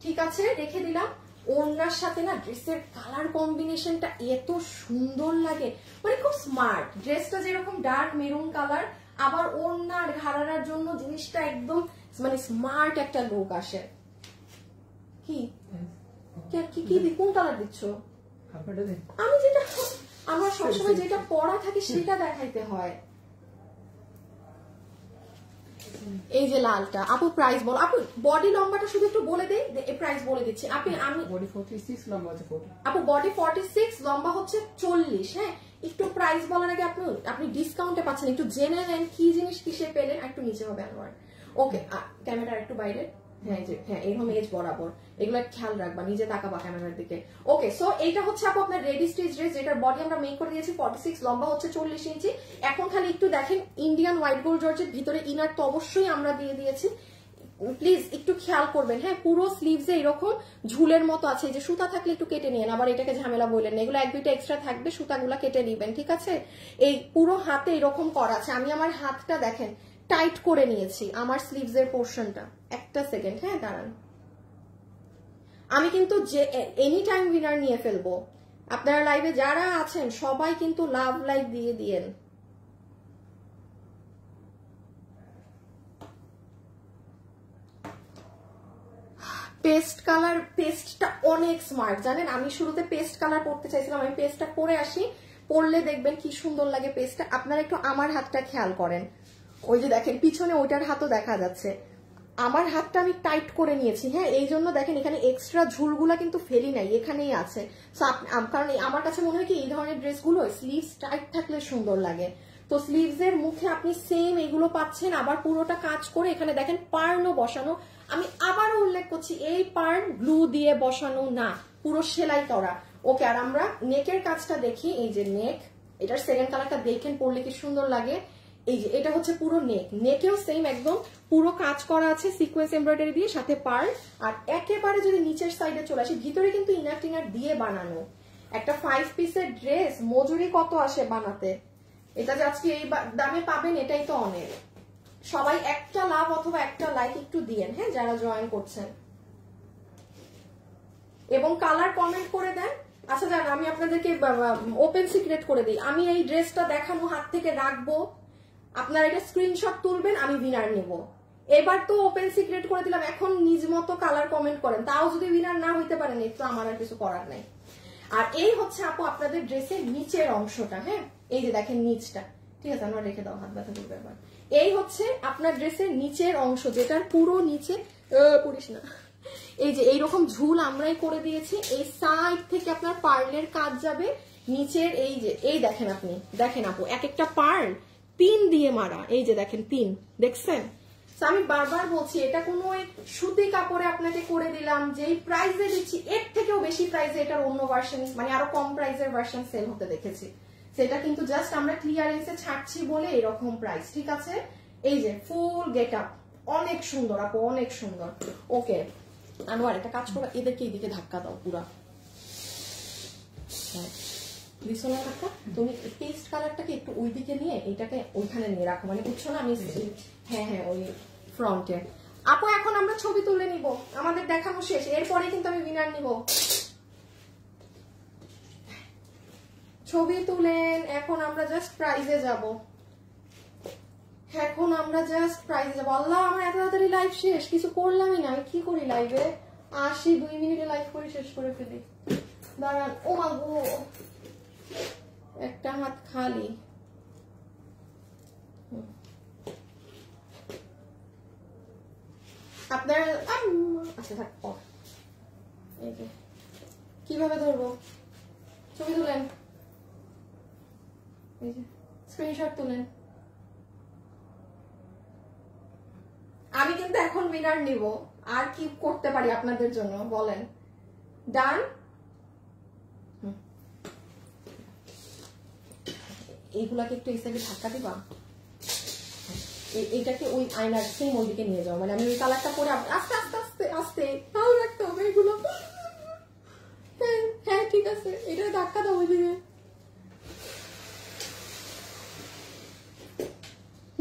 ঠিক আছে, রেখে দিলাম। ওড়নার সাথে না ড্রেসের কালার কম্বিনেশনটা এত সুন্দর লাগে, মানে খুব স্মার্ট। ড্রেসটা যেরকম ডার্ক মেরুন কালার, আবার ওড়নার ঘাড়ার জন্য জিনিসটা একদম মানে স্মার্ট একটা লুক আসে। কি কোন কালার দিচ্ছ? আমি যেটা আমার সবসময় যেটা পড়া থাকে সেটা দেখাইতে হয়। এই যে লালটা আপু, প্রাইস বল আপু, বডি লম্বাটা শুধু একটু বলে দেই, প্রাইস বলে দিচ্ছি। আমি বডি 46, লম্বা হচ্ছে 40 আপু, বডি 46, লম্বা হচ্ছে 40। হ্যাঁ, একটু প্রাইস বলার আগে আপনি ডিসকাউন্টে পাচ্ছেন, একটু জেনে নেন কি জিনিস কিসে পেলেন। একটু নিচে হবে আনোয়ার, ওকে, ক্যামেরা একটু বাইরে, হ্যাঁ যে হ্যাঁ এরকম এজ বরাবর, এগুলো খেয়াল রাখবা, নিজে তাকাবা ক্যামেরার দিকে। ওকে, সো এইটা হচ্ছে আপু আপনার রেডি স্টিচ ড্রেস, যেটার বডি আমরা মেক করে দিয়েছি 46, লম্বা হচ্ছে 40 ইঞ্চি। এখন খালি একটু দেখেন ইন্ডিয়ান হোয়াইট গোল্ড জর্জেট, ভিতরে ইনার তো অবশ্যই আমরা দিয়ে দিয়েছি, প্লিজ একটু খেয়াল করবেন। হ্যাঁ, পুরো স্লিভসে এরকম ঝুলের মতো আছে, যে সুতা থাকলে একটু কেটে নিন, আবার এটাকে ঝামেলা বললেন না, এগুলো 1-2টা এক্সট্রা থাকবে, সুতাগুলো কেটে নিবেন, ঠিক আছে। এই পুরো হাতে এরকম করা আছে, আমি আমার হাতটা দেখেন টাইট করে নিয়েছি, আমার স্লিভসের পোর্শনটা। একটা সেকেন্ড, হ্যাঁ দাঁড়ান, আমি কিন্তু যে এনি টাইম উইনার নিয়ে ফেলবো। আপনারা লাইভে যারা আছেন সবাই কিন্তু লাভ লাইক দিয়ে দিয়েন। পেস্ট কালার, পেস্টটা অনেক স্মার্ট জানেন, আমি শুরুতে পেস্ট কালার পরতে চাইছিলাম, আমি পেস্টটা পরে আসি, পরলে দেখবেন কি সুন্দর লাগে পেস্টটা। আপনারা একটু আমার হাতটা খেয়াল করেন, ওই যে দেখেন পিছনে ওইটার হাতও দেখা যাচ্ছে, আমার হাতটা আমি টাইট করে নিয়েছি। হ্যাঁ, এই জন্য দেখেন এখানে এক্সট্রা ঝুলগুলা কিন্তু ফেলি নাই, এখানেই আছে। কারণ আমার কাছে মনে হয় কি এই ধরনের ড্রেসগুলো স্লিভস টাইট থাকলে সুন্দর লাগে। তো স্লিভস এর মুখে আপনি সেম এগুলো পাচ্ছেন, আবার পুরোটা কাজ করে এখানে দেখেন পার্লও বসানো। আমি আবারও উল্লেখ করছি, এই পার্ল গ্লু দিয়ে বসানো না, পুরো সেলাই করা। ওকে, আর আমরা নেকের কাজটা দেখি, এই যে নেক, এটার সেকেন্ড কালারটা দেখেন পরলে কি সুন্দর লাগে। এই যে এটা হচ্ছে পুরো নেক, নেকেও সেম একদম পুরো কাজ করা আছে সিকোয়েন্স এমব্রয়ডারি দিয়ে, সাথে পার্ল। আর একেবারে যদি নিচের সাইডে চলে আসি, ভিতরে কিন্তু ইনার টিনার দিয়ে বানানো একটা 5 পিসের ড্রেস। মজুরি কত আসে বানাতে, এটা যে আজকে এই দামে পাবেন এটাই তো অনেক। সবাই একটা লাভ অথবা একটা লাইক একটু দিয়েন, হ্যাঁ, যারা জয়েন করছেন। এবং কালার কমেন্ট করে দেন। আচ্ছা জান, আমি আপনাদেরকে ওপেন সিক্রেট করে দিই, আমি এই ড্রেসটা দেখানো হাত থেকে রাখবো, আপনারা এটা স্ক্রিনশট তুলবেন, আমি উইনার নেব। এবার তো ওপেন সিক্রেট করে দিলাম, এখন নিজ মতো কালার কমেন্ট করেন, তাও যদি উইনার না হইতে পারেন তো আমার আর কিছু করার নাই। আর এই হচ্ছে আপু আপনাদের ড্রেসের নিচের অংশটা, হ্যাঁ এই যে দেখেন নিচটা, ঠিক আছে আমরা রেখে দাও, হাত ব্যথা করবে আবার। এই হচ্ছে আপনার ড্রেসের নিচের অংশ, যেটার পুরো নিচে পুরিস না, এই যে এইরকম ঝুল আমরাই করে দিয়েছি। এই সাইড থেকে আপনার পার্লের কাজ যাবে নিচের, এই যে এই দেখেন আপনি, দেখেন আপু এক একটা পার্ল পিন দিয়ে মারা, এই যে দেখেন পিন দেখছেন। আমি বারবার বলছি এটা কোনো সুতি কাপড়ে আপনাকে করে দিলাম, যেই প্রাইসে দিচ্ছি এর থেকেও বেশি প্রাইসে এটার অন্য ভার্সন, মানে আরো কম প্রাইসের ভার্সন সেল হতে দেখেছি, সেটা কিন্তু জাস্ট আমরা ক্লিয়ারেন্সে ছাড়ছি বলে এরকম প্রাইস, ঠিক আছে। এই যে ফুল গেট আপ, অনেক সুন্দর আপু, অনেক সুন্দর। ওকে আনোয়ার একটা কাজ করো, এদেরকে এইদিকে ধাক্কা দাও পুরা, দিছো না ধাক্কা, তুমি পেস্ট কালারটাকে একটু ওই দিকে নিয়ে এটাকে ওইখানে নিয়ে রাখো, মানে বুঝছো না আমি, হ্যাঁ হ্যাঁ ওই ফ্রন্টে। আপু এখন আমরা ছবি তুলে নিব, আমাদের দেখানো শেষ, এরপরে কিন্তু আমি উইনার নিব। ছবি তুলেন, এখন আমরা জাস্ট প্রাইজে যাব, এখন আমরা জাস্ট প্রাইজে যাবো। আল্লাহ আমার এত তাড়াতাড়ি লাইভ শেষ, কিছু করলামই না, আমি কি করি লাইভে, আসি 2 মিনিটে লাইভ করে শেষ করে ফেলি, দাঁড়ান। ও মা গো, একটা হাত খালি, আপনার আচ্ছা থাক, এই যে কিভাবে ধরবো, ছবি তুলেন, এই যে স্ক্রিনশট তুলেন। আমি কিন্তু এখন উইনার নিব, আর কি করতে পারি আপনাদের জন্য বলেন। ডান, এইগুলাকে একটু এই সাইডে ধাক্কা দিবা, এইটাকে ওই আয়নার সেম ওইদিকে নিয়ে যাও, মানে আমি ওই কালারটা পরে আস্তে আস্তে আস্তে আস্তে ভালো রাখতে হবে এগুলো, হ্যাঁ হ্যাঁ ঠিক আছে, এটা ধাক্কা দাও ওইদিকে।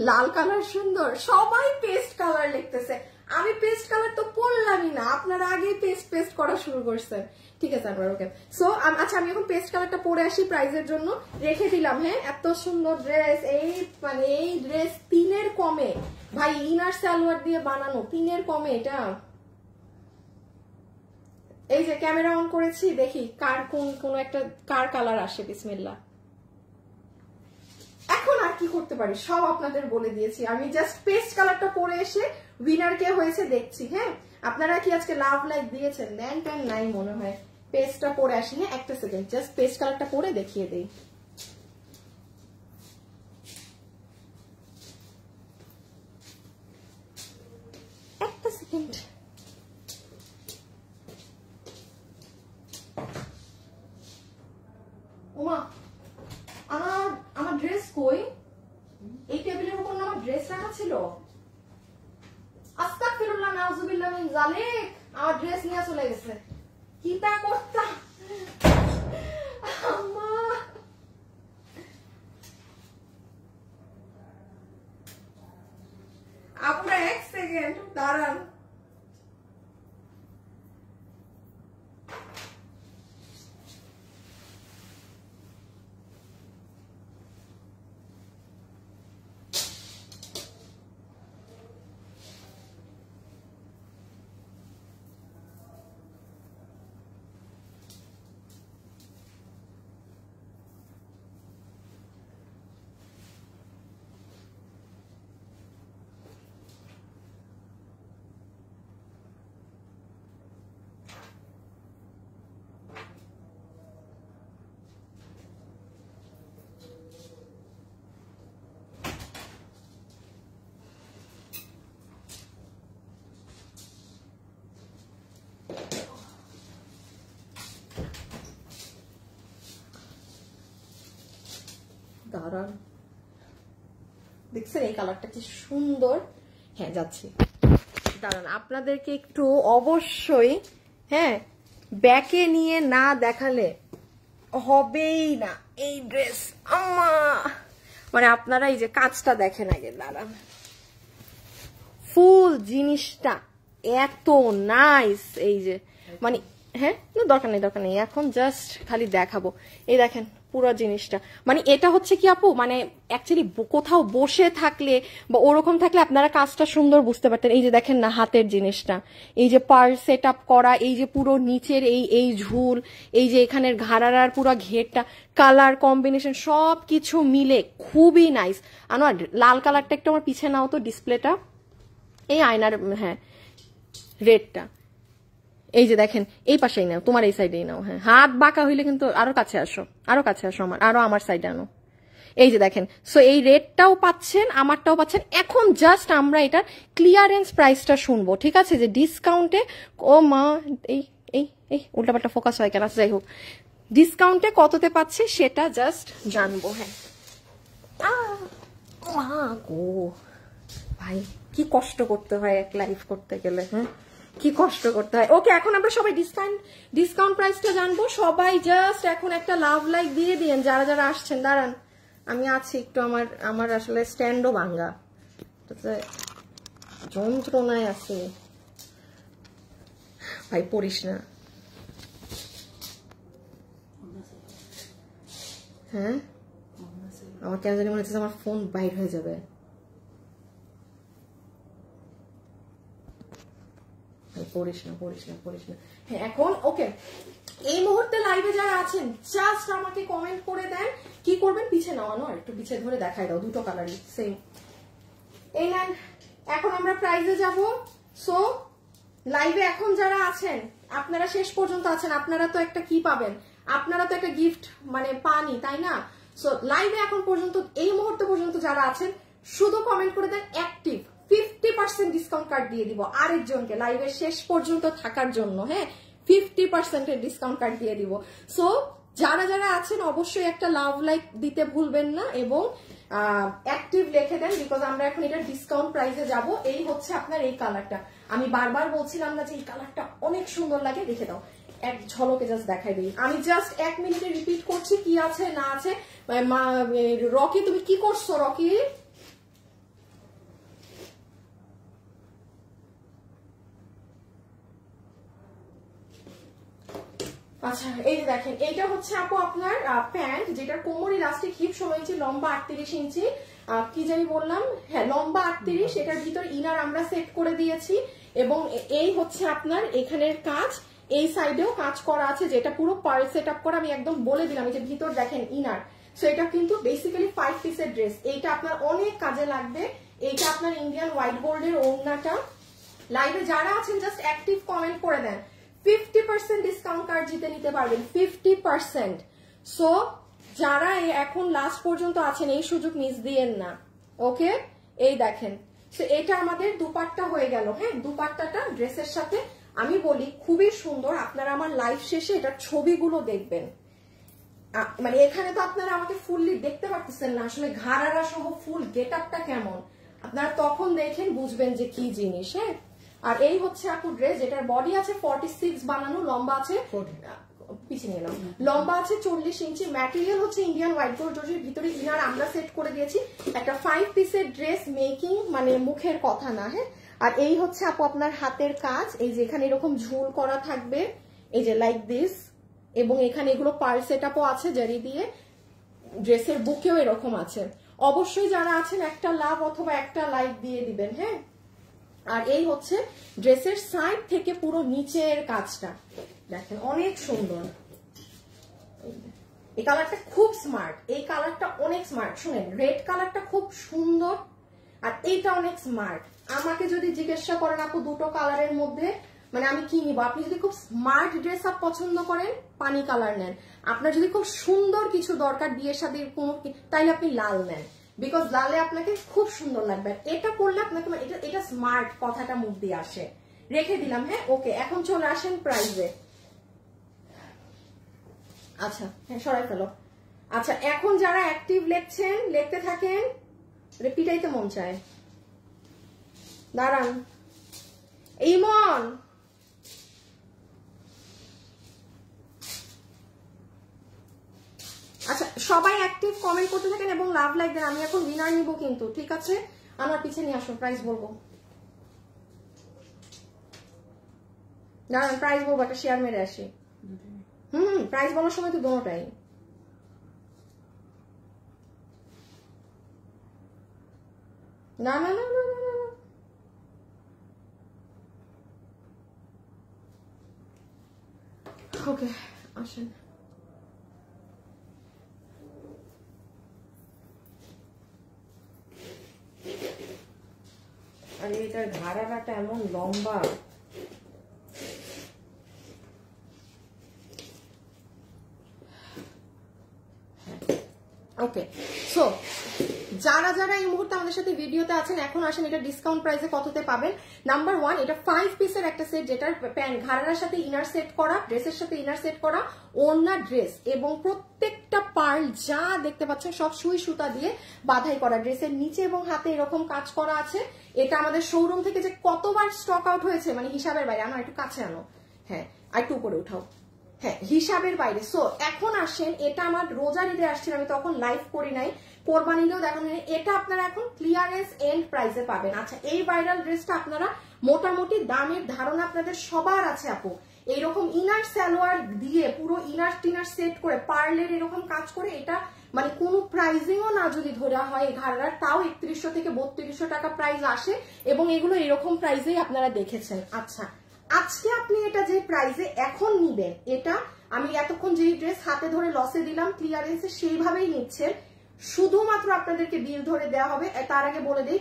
লাল কালার সুন্দর, সবাই পেস্ট কালার লিখতেছে, আমি পেস্ট কালার তো পরলামই না, আপনারা আগেই পেস্ট করা শুরু করছেন, ঠিক আছে আপনার ওকে। সো আচ্ছা আমি এখন পেস্ট কালারটা পরে আসি, প্রাইজের জন্য রেখে দিলাম। হ্যাঁ এত সুন্দর ড্রেস, এই মানে এই ড্রেস 3-এর কমে ভাই, ইনার সালোয়ার দিয়ে বানানো, 3-এর কমে এটা। এই যে ক্যামেরা অন করেছি, দেখি কার কোন একটা কার কালার আসে, বিসমিল্লাহ। এখন আর কি করতে পারি সব আপনাদের বলে দিয়েছি, আমি জাস্ট পেস্ট কালারটা পরে এসে উইনার কে হয়েছে দেখছি। হ্যাঁ আপনারা কি আজকে লাভ লাইক দিয়েছেন, দেন টেন নাই মনে হয়। পেস্টটা পরে আসি, হ্যাঁ একটা সেকেন্ড, জাস্ট পেস্ট কালারটা পরে দেখিয়ে দেই। একটা সেকেন্ড, ওমা আমার ড্রেস কই, এই টেবিলের উপর না আমার ড্রেস রাখা ছিল, আস্তাগফিরুল্লাহ নাউযুবিল্লাহ মিন যালিক, আমার ড্রেস নিয়ে চলে গেছে, কি তা করতাম আম্মা। আপনারা এক সেকেন্ড দাঁড়ান, দাঁড়ান, দেখছেন এই কালারটা কি সুন্দর, হ্যাঁ যাচ্ছি, দাঁড়ান আপনাদেরকে একটু অবশ্যই, হ্যাঁ ব্যাকে নিয়ে না দেখালে হবেই না এই ড্রেস, আম্মা মানে আপনারা এই যে কাজটা দেখেন আগে, দাঁড়ান, ফুল জিনিসটা এত নাইস, এই যে মানে হ্যাঁ দরকার নেই এখন জাস্ট খালি দেখাবো। এই দেখেন পুরো জিনিসটা, মানে এটা হচ্ছে কি আপু, মানে অ্যাকচুয়ালি কোথাও বসে থাকলে বা ওরকম থাকলে আপনারা কাজটা সুন্দর বুঝতে পারতেন। এই যে দেখেন না হাতের জিনিসটা, এই যে পার সেট আপ করা, এই যে পুরো নিচের এই ঝুল, এই যে এখানের ঘাড়ার পুরো ঘেরটা, কালার কম্বিনেশন সব কিছু মিলে খুবই নাইস। আনোয়ার লাল কালারটা একটু আমার পিছিয়ে নাও তো, ডিসপ্লেটা এই আয়নার, হ্যাঁ রেডটা, এই যে দেখেন এই পাশেই নাও, তোমার এই সাইডেই নাও, হ্যাঁ হাত বাঁকা হইলে কিন্তু আরো কাছে আসো আমার সাইডে আনো। এই যে দেখেন, সো এই রেটটাও পাচ্ছেন, আমারটাও পাচ্ছেন। এখন জাস্ট আমরা এটার ক্লিয়ারেন্স প্রাইসটা শুনবো, ঠিক আছে, যে ডিসকাউন্টে, ও মা এই এই এই উল্টাপাল্টা ফোকাস হয় কেন, যাই হোক ডিসকাউন্টে কততে পাচ্ছে সেটা জাস্ট জানবো। হ্যাঁ মা গো ভাই কি কষ্ট করতে হয় এক লাইফ করতে গেলে, হ্যাঁ কি কষ্ট করতে হয়। ওকে এখন আমরা সবাই ডিসকাউন্ট প্রাইসটা জানবো। সবাই জাস্ট এখন একটা লাভ লাইক দিয়ে দিন যারা যারা আসছেন। দাঁড়ান আমি আছি একটু, আমার আসলে স্ট্যান্ডও ভাঙ্গা, যন্ত্রণায় আছে ভাই, পড়িস না। হ্যাঁ আমার কেন জানি মনে হচ্ছে আমার ফোন বাইর হয়ে যাবে। পড়িস না। হ্যাঁ এখন ওকে, এই মুহূর্তে লাইভে যারা আছেন জাস্ট আমাকে কমেন্ট করে দেন কি করবেন। পিছে নামানো আর একটু পিছে ধরে দেখাই দাও, দুটো কালারই সেম। এই নেন এখন আমরা প্রাইজে যাব। সো লাইভে এখন যারা আছেন আপনারা শেষ পর্যন্ত আছেন, আপনারা তো একটা কি পাবেন, আপনারা তো একটা গিফট মানে পানি, তাই না? সো লাইভে এখন পর্যন্ত এই মুহূর্তে পর্যন্ত যারা আছেন শুধু কমেন্ট করে দেন অ্যাক্টিভ, 50% ডিসকাউন্ট কার্ড দিয়ে দিব আরেকজনকে লাইভের শেষ পর্যন্ত থাকার জন্য। হ্যাঁ 50% ডিসকাউন্ট কার্ড দিয়ে দিব। সো যারা যারা আছেন অবশ্যই একটা লাভ লাইক দিতে ভুলবেন না এবং অ্যাক্টিভ লিখে দেন, বিকজ আমরা এখন এটা ডিসকাউন্ট প্রাইসে যাব। এই হচ্ছে আপনার এই কালারটা, আমি বারবার বলছিলাম না যে এই কালারটা অনেক সুন্দর লাগে, দেখে দাও এক ঝলকে জাস্ট দেখাই দিই। আমি জাস্ট 1 মিনিটে রিপিট করছি কি আছে না আছে। রকি তুমি কি করছো রকি? আচ্ছা এই যে দেখেন এইটা হচ্ছে আপু আপনার প্যান্ট, যেটার কোমর ইলাস্টিক, হিপ 16 ইঞ্চি, লম্বা 38 ইঞ্চি, কি জানি বললাম, হ্যাঁ লম্বা 38, এটার ভিতর ইনার আমরা সেট করে দিয়েছি এবং এই হচ্ছে আপনার এখানের কাজ, এই সাইডেও কাজ করা আছে যেটা পুরো পার্ল সেট আপ করা। আমি একদম বলে দিলাম এই যে ভিতর দেখেন ইনার। সো এটা কিন্তু বেসিক্যালি 5 পিসের ড্রেস, এইটা আপনার অনেক কাজে লাগবে। এইটা আপনার ইন্ডিয়ান হোয়াইট গোল্ডের ওড়নাটা। লাইভে যারা আছেন জাস্ট অ্যাক্টিভ কমেন্ট করে দেন, 50% ডিসকাউন্ট কার্ড জিতে নিতে পারবেন 50%। সো যারা এখন লাস্ট পর্যন্ত আছেন এই সুযোগ মিস দিয়েন না। ওকে এই দেখেন, সো এটা আমাদের দুপাট্টা হয়ে গেল। হ্যাঁ দুপাট্টাটা ড্রেসের সাথে আমি বলি খুবই সুন্দর। আপনারা আমার লাইভ শেষে এটার ছবিগুলো দেখবেন, মানে এখানে তো আপনারা আমাকে ফুললি দেখতে পারতেছেন না, আসলে ঘাড়ারা সহ ফুল গেট আপটা কেমন আপনারা তখন দেখেন বুঝবেন যে কি জিনিস। হ্যাঁ আর এই হচ্ছে আপু ড্রেস, যেটার বডি আছে 46 বানানো, লম্বা আছে পিছিয়ে নিলাম, লম্বা আছে 40 ইঞ্চি, ম্যাটেরিয়াল হচ্ছে ইন্ডিয়ান হোয়াইট গোল্ড জর্জের, ভিতরে ইনার আমরা সেট করে দিয়েছি। একটা 5 পিসের ড্রেস মেকিং মানে মুখের কথা না। হ্যাঁ আর এই হচ্ছে আপু আপনার হাতের কাজ, এই যে এখানে এরকম ঝুল করা থাকবে, এই যে লাইক দিস, এবং এখানে এগুলো পার্ল সেট আপও আছে জারি দিয়ে, ড্রেসের বুকেও এরকম আছে। অবশ্যই যারা আছেন একটা লাভ অথবা একটা লাইক দিয়ে দিবেন। হ্যাঁ আর এই হচ্ছে ড্রেসের সাইড থেকে পুরো নিচের কাজটা দেখেন অনেক সুন্দর। এই কালারটা খুব স্মার্ট, এই কালারটা অনেক স্মার্ট। শুনেন রেড কালারটা খুব সুন্দর আর এইটা অনেক স্মার্ট। আমাকে যদি জিজ্ঞাসা করেন আপু দুটো কালারের মধ্যে মানে আমি কি নিব, আপনি যদি খুব স্মার্ট ড্রেস আপ পছন্দ করেন পানি কালার নেন, আপনার যদি খুব সুন্দর কিছু দরকার বিয়ের সাথে কোনো তাইলে আপনি লাল নেন, বিকজ লালে আপনাকে খুব সুন্দর লাগবে। এটা পরলে আপনাকে এটা স্মার্ট কথাটা মুখ দিয়ে আসে, রেখে দিলাম। হ্যাঁ ওকে এখন চলে আসেন প্রাইজে। আচ্ছা হ্যাঁ সরাই ফেলো। আচ্ছা এখন যারা অ্যাক্টিভ লিখছেন লিখতে থাকেন, পিটাইতে মন চায়। দাঁড়ান ইমন, আচ্ছা সবাই অ্যাক্টিভ কমেন্ট করতে থাকেন এবং লাভ লাইক দেন। আমি এখন উইনার নিব কিন্তু, ঠিক আছে? আমার পিছে নিয়ে আসো, প্রাইস বলবো। দাঁড়ান প্রাইস বলবো, একটা শেয়ার মেরে আসি। প্রাইস বলার সময় তো দোনোটাই। না না না না না, ওকে আসেন। আরে এটার ঘাড়াটা এমন লম্বা, ওকে। সো যারা যারা এই মুহূর্তে আমাদের সাথে ভিডিওতে আছেন এখন আসেন এটা ডিসকাউন্ট প্রাইসে কততে পাবেন। নাম্বার 1, এটা 5 পিসের একটা সেট, যেটার প্যান্ট ঘাড়ার সাথে ইনার সেট করা, ড্রেসের সাথে ইনার সেট করা, ওড়না ড্রেস, এবং প্রত্যেকটা পার্ল যা দেখতে পাচ্ছেন সব সুই সুতা দিয়ে বাঁধাই করা। ড্রেসের নিচে এবং হাতে এরকম কাজ করা আছে। এটা আমাদের শোরুম থেকে যে কতবার স্টক আউট হয়েছে মানে হিসাবের বাইরে। আমার একটু কাছে আনো, হ্যাঁ আর একটু উপরে উঠাও, হ্যাঁ হিসাবের বাইরে। সো এখন আসেন, এটা আমার রোজার ঈদে আসছিল, আমি তখন লাইভ করি নাই, কোরবানিলেও দেখানো নেই। এটা আপনারা এখন ক্লিয়ারেন্স এন্ড প্রাইসে পাবেন। আচ্ছা এই ভাইরাল ড্রেসটা আপনারা মোটামুটি দামের ধারণা আপনাদের সবার আছে আপু। এইরকম ইনার সালোয়ার দিয়ে পুরো ইনার টিনার সেট করে পার্লের এরকম কাজ করে, এটা মানে কোনো প্রাইজিংও না যদি ধরা হয় ঘাড়ার, তাও 3100 থেকে 3200 টাকা প্রাইস আসে, এবং এগুলো এরকম প্রাইসেই আপনারা দেখেছেন। আচ্ছা আজকে আপনি এটা যে প্রাইসে এখন নিবেন, এটা আমি এতক্ষণ যে ড্রেস হাতে ধরে লসে দিলাম ক্লিয়ারেন্সে সেইভাবেই নিচ্ছেন, শুধুমাত্র আপনাদেরকে বিল ধরে দেওয়া হবে। তার আগে বলে দিই,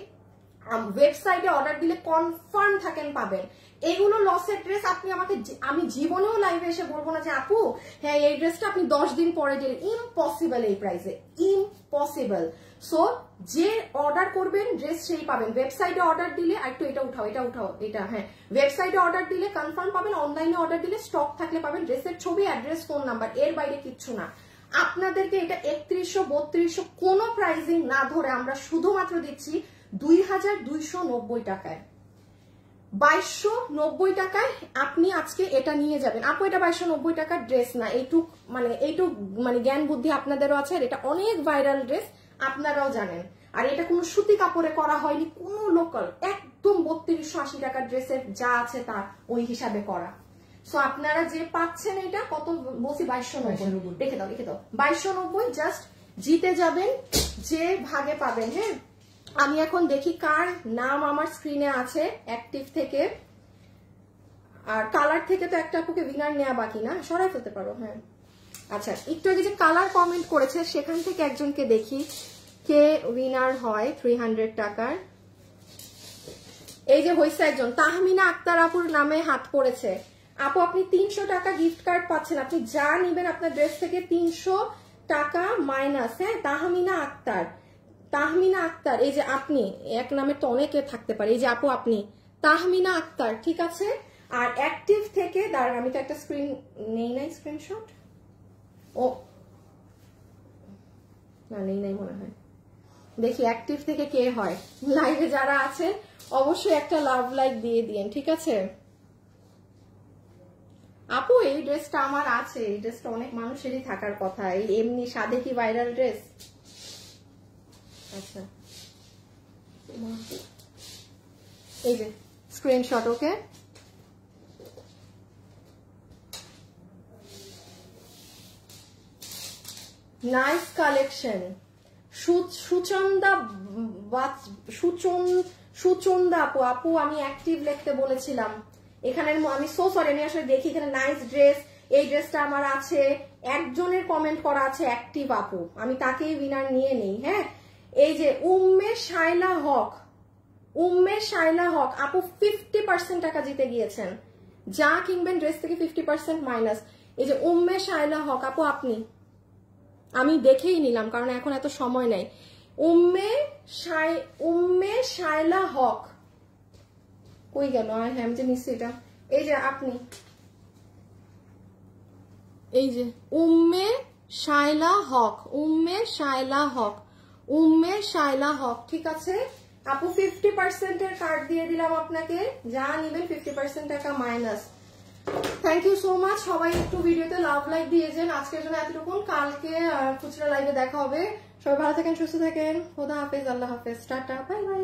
ওয়েবসাইটে অর্ডার দিলে কনফার্ম থাকেন পাবেন। এগুলো লসের ড্রেস আপনি আমাকে, আমি জীবনেও লাইভে এসে বলবো না যে আপু হ্যাঁ এই ড্রেসটা আপনি 10 দিন পরে দিলেন, ইম্পসিবল এই প্রাইসে, ইম্পসিবল। সো যে অর্ডার করবেন ড্রেস সেই পাবেন। ওয়েবসাইটে অর্ডার দিলে, একটু এটা উঠাও, এটা উঠাও, এটা হ্যাঁ, ওয়েবসাইটে অর্ডার দিলে কনফার্ম পাবেন, অনলাইনে অর্ডার দিলে স্টক থাকলে পাবেন। ড্রেসের ছবি, অ্যাড্রেস, ফোন নাম্বার, এর বাইরে কিচ্ছু না। আপনাদেরকে এটা 3100 3200 কোনো প্রাইজিং না ধরে আমরা শুধুমাত্র দিচ্ছি 2290 টাকায়। 2290 টাকায় আপনি আজকে এটা নিয়ে যাবেন। আপু এটা 2290 টাকার ড্রেস না, এইটুক মানে জ্ঞান বুদ্ধি আপনাদেরও আছে। আর এটা অনেক ভাইরাল ড্রেস, আপনারাও জানেন। আর এটা কোনো সুতি কাপড়ে করা হয়নি, কোনো লোকাল, একদম 3280 টাকার ড্রেসের যা আছে তা ওই হিসাবে করা। সো আপনারা যে পাচ্ছেন এটা কত বলছি 2290, রেখে দাও 2290, জাস্ট জিতে যাবেন, যে ভাগে পাবেন। হ্যাঁ আমি এখন দেখি কার নাম আমার স্ক্রিনে আছে অ্যাক্টিভ থেকে, আর কালার থেকে তো একটা আপুকে উইনার নেওয়া বাকি না, সরাই ফেলতে পারো। হ্যাঁ আচ্ছা একটু আগে যে কালার কমেন্ট করেছে সেখান থেকে একজনকে দেখি কে উইনার হয় 300 টাকার। এই যে হয়েছে একজন, তাহমিনা আক্তার আপুর নামে হাত পড়েছে। আপু আপনি 300 টাকা গিফট কার্ড পাচ্ছেন, আপনি যা নিবেন আপনার ড্রেস থেকে 300 টাকা মাইনাস। হ্যাঁ তাহমিনা আক্তার, তাহমিনা আক্তার, এই যে আপনি, এক নামে তো অনেকে থাকতে পারে, এই যে আপু আপনি তাহমিনা আক্তার, ঠিক আছে। আর অ্যাক্টিভ থেকে দাঁড়ান, আমি তো একটা স্ক্রিন নেই নাই, স্ক্রিনশট, ও না নেই নাই মনে হয়, দেখি অ্যাক্টিভ থেকে কে হয়। লাইভে যারা আছেন অবশ্যই একটা লাভ লাইক দিয়ে দিন, ঠিক আছে। আপু এই ড্রেসটা আমার আছে, এই ড্রেসটা অনেক মানুষেরই থাকার কথা, এই এমনি সাদে কি ভাইরাল ড্রেস। আচ্ছা এই যে screenshot, okay nice collection. Suchanda আপু, আপু আমি অ্যাক্টিভ লিখতে বলেছিলাম এখানে, আমি সো সরি, আমি আসলে দেখি এখানে নাইস ড্রেস, এই ড্রেসটা আমার আছে, একজনের কমেন্ট করা আছে অ্যাক্টিভ আপু, আমি তাকেই উইনার নিয়ে নেই। হ্যাঁ এই যে উম্মে শাইলা হক, উম্মে শাইলা হক আপু 50% টাকা জিতে গিয়েছেন, যা কিনবেন ড্রেস থেকে 50% মাইনাস। এই যে উম্মে শাইলা হক আপু আপনি, আমি দেখেই নিলাম কারণ এখন এত সময় নাই। উম্মে শাইলা হক কই গেল? হ্যাঁ আমি যে নিচ্ছি এটা, এই যে আপনি, এই যে উম্মে শাইলা হক, উম্মে শাইলা হক, উম্মে শাইলা হক, ঠিক আছে আপু 50% এর কার্ড দিয়ে দিলাম আপনাকে, যা নিবেন 50% টাকা minus. Thank you so much, সবাই একটু ভিডিওতে লাভ লাইক দিয়েছেন। আজকের জন্য এতটুকুন, কালকে খুচরা লাইভে দেখা হবে। সবাই ভালো থাকেন, সুস্থ থাকেন, খোদা হাফেজ, আল্লাহ হাফেজ, টাটা, বাই বাই।